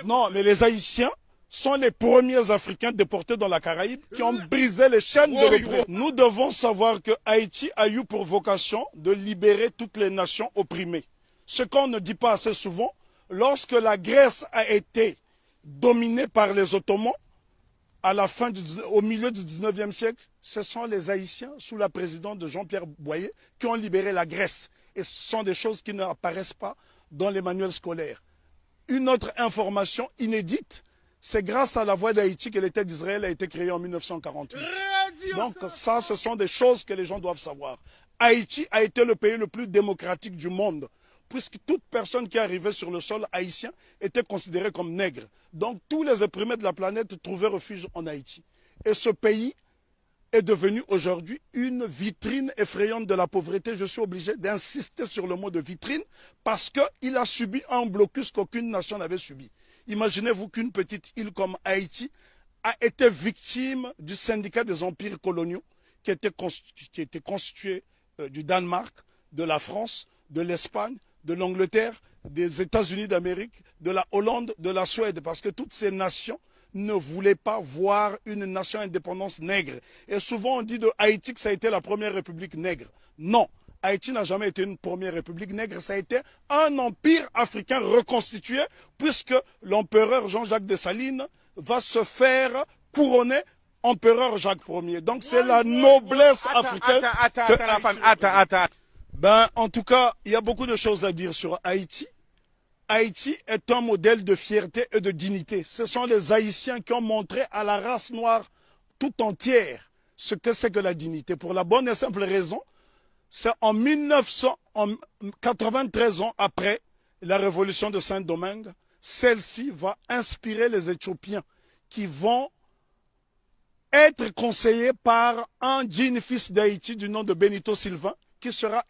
Non, mais les Haïtiens sont les premiers Africains déportés dans la Caraïbe qui ont brisé les chaînes de l'oppression. Nous devons savoir que Haïti a eu pour vocation de libérer toutes les nations opprimées. Ce qu'on ne dit pas assez souvent, lorsque la Grèce a été dominée par les Ottomans, au milieu du 19e siècle, ce sont les Haïtiens, sous la présidence de Jean-Pierre Boyer, qui ont libéré la Grèce. Et ce sont des choses qui n'apparaissent pas dans les manuels scolaires. Une autre information inédite, c'est grâce à la Voix d'Haïti que l'État d'Israël a été créé en 1948. Donc ça, ce sont des choses que les gens doivent savoir. Haïti a été le pays le plus démocratique du monde, puisque toute personne qui arrivait sur le sol haïtien était considérée comme nègre. Donc tous les opprimés de la planète trouvaient refuge en Haïti. Et ce pays est devenu aujourd'hui une vitrine effrayante de la pauvreté. Je suis obligé d'insister sur le mot de vitrine parce qu'il a subi un blocus qu'aucune nation n'avait subi. Imaginez-vous qu'une petite île comme Haïti a été victime du syndicat des empires coloniaux qui était constitué du Danemark, de la France, de l'Espagne, de l'Angleterre, des États-Unis d'Amérique, de la Hollande, de la Suède, parce que toutes ces nations ne voulaient pas voir une nation indépendance nègre. Et souvent on dit de Haïti que ça a été la première république nègre. Non, Haïti n'a jamais été une première république nègre, ça a été un empire africain reconstitué, puisque l'empereur Jean-Jacques Dessalines va se faire couronner empereur Jacques Ier. Donc c'est la noblesse africaine. Ben, en tout cas, il y a beaucoup de choses à dire sur Haïti. Haïti est un modèle de fierté et de dignité. Ce sont les Haïtiens qui ont montré à la race noire tout entière ce que c'est que la dignité. Pour la bonne et simple raison, c'est en 93 ans après la révolution de Saint-Domingue, celle-ci va inspirer les Éthiopiens qui vont être conseillés par un digne fils d'Haïti du nom de Benito Sylvain qui sera